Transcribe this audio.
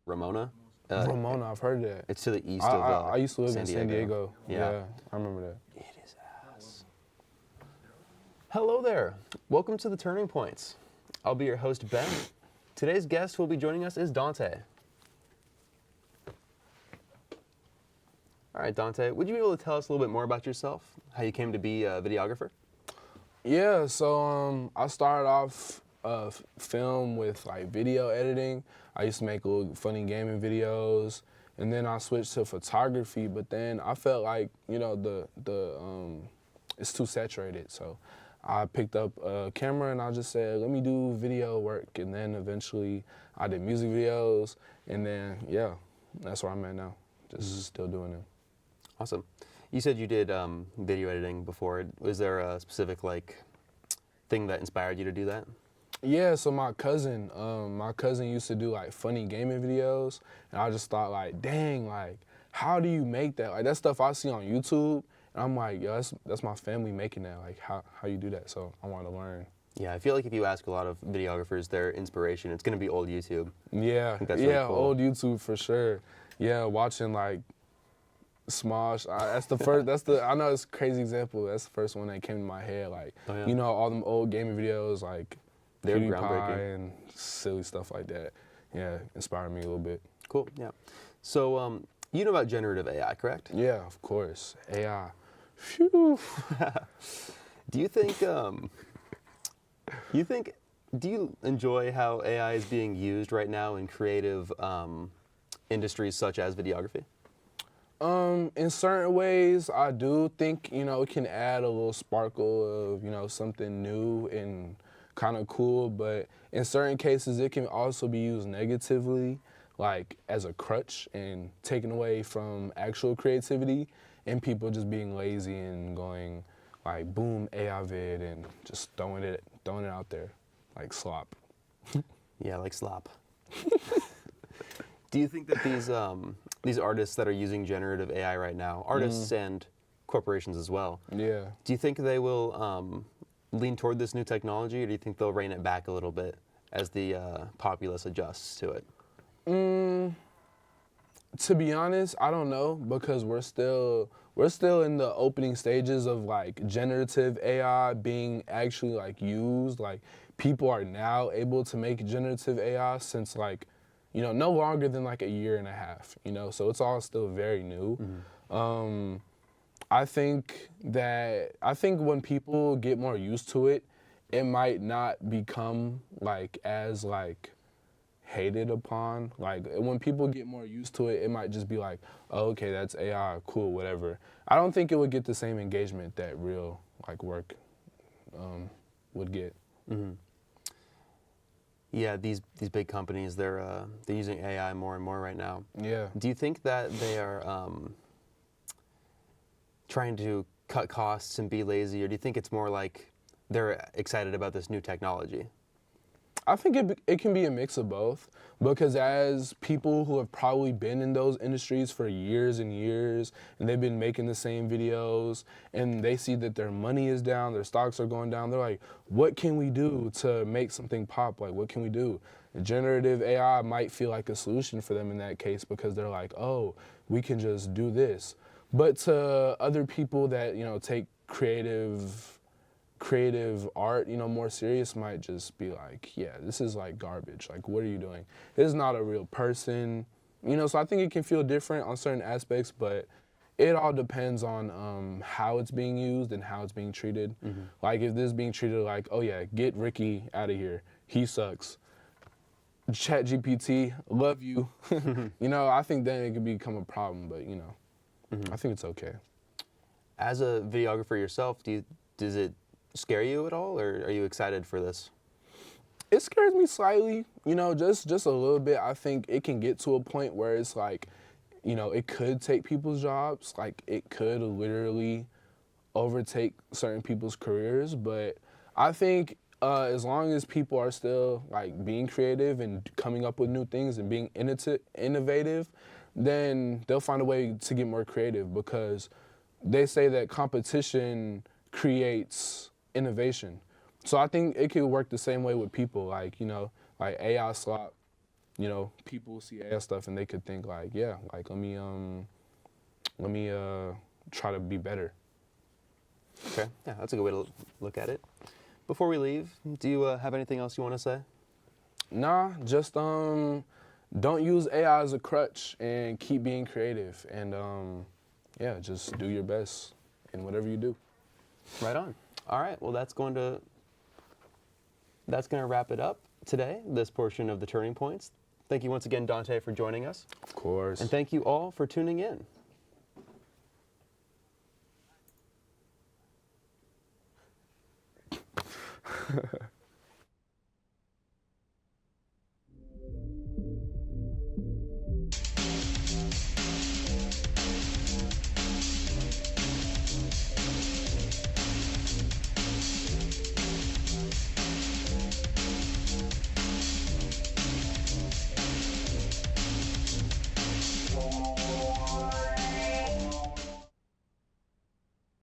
Ramona. Ramona, I've heard that. It's to the east I of used to live in San Diego. Yeah. I remember that. It is ass. Hello there. Welcome to the Turning Points. I'll be your host, Ben. Today's guest who will be joining us is Dante. All right, Dante, would you be able to tell us a little bit more about yourself, how you came to be a videographer? Yeah, so I started off film with like video editing. I used to make little funny gaming videos, and then I switched to photography. But then I felt like it's too saturated, so I picked up a camera and I just said, let me do video work. And then eventually I did music videos, and then yeah, that's where I'm at now. Just still doing it. Awesome. You said you did video editing before. Was there a specific thing that inspired you to do that? Yeah, so my cousin used to do like funny gaming videos, and I just thought like, dang, like how do you make that? Like that's stuff I see on YouTube, and I'm like, yo, that's my family making that. Like how you do that? So I want to learn. Yeah, I feel like if you ask a lot of videographers their inspiration, it's gonna be old YouTube. Yeah, I think that's really cool. Old YouTube for sure. Yeah, watching like Smosh. I know it's a crazy example. That's the first one that came to my head. Like, you know, all them old gaming videos, like they're PewDiePie groundbreaking and silly stuff like that. Yeah, inspired me a little bit. Cool. Yeah. So, you know about generative AI, correct? Yeah, of course. AI. Phew. Do you enjoy how AI is being used right now in creative industries such as videography? In certain ways, I do think, it can add a little sparkle of, something new and kind of cool, but in certain cases, it can also be used negatively, like as a crutch and taken away from actual creativity and people just being lazy and going like, boom, AI vid and just throwing it out there like slop. Yeah, like slop. Do you think that these artists that are using generative AI right now, artists and corporations as well, yeah, do you think they will lean toward this new technology, or do you think they'll rein it back a little bit as the populace adjusts to it? To be honest, I don't know, because we're still in the opening stages of like generative AI being actually like used. Like people are now able to make generative AI since like, no longer than like a year and a half, so it's all still very new. I think when people get more used to it, it might not become like as like hated upon. Like when people get more used to it, it might just be like, oh, okay, that's AI, cool, whatever. I don't think it would get the same engagement that real like work would get. Mm-hmm. Yeah, these big companies, they're using AI more and more right now. Yeah. Do you think that they are trying to cut costs and be lazy, or do you think it's more like they're excited about this new technology? I think it can be a mix of both, because as people who have probably been in those industries for years and years, and they've been making the same videos, and they see that their money is down, their stocks are going down, they're like, what can we do to make something pop? Like, what can we do? Generative AI might feel like a solution for them in that case, because they're like, oh, we can just do this. But to other people that, take creative art, more serious, might just be like, yeah, this is like garbage. Like, what are you doing? This is not a real person. So I think it can feel different on certain aspects, but it all depends on how it's being used and how it's being treated. Mm-hmm. Like if this is being treated like, oh yeah, get Ricky out of here, he sucks. ChatGPT, love you. I think then it could become a problem, but I think it's okay. As a videographer yourself, does it scare you at all, or are you excited for this? It scares me slightly, just a little bit. I think it can get to a point where it's like, it could take people's jobs, like it could literally overtake certain people's careers. But I think as long as people are still like being creative and coming up with new things and being innovative, then they'll find a way to get more creative, because they say that competition creates innovation. So I think it could work the same way with people, like, like AI slop. you know, people see AI stuff and they could think like, yeah, like let me try to be better. Okay, yeah, that's a good way to look at it. Before we leave, do you have anything else you want to say? Nah, just don't use AI as a crutch and keep being creative and yeah, just do your best in whatever you do. Right on. All right, well that's going to wrap it up today, this portion of the Turning Points. Thank you once again, Dante, for joining us. Of course. And thank you all for tuning in.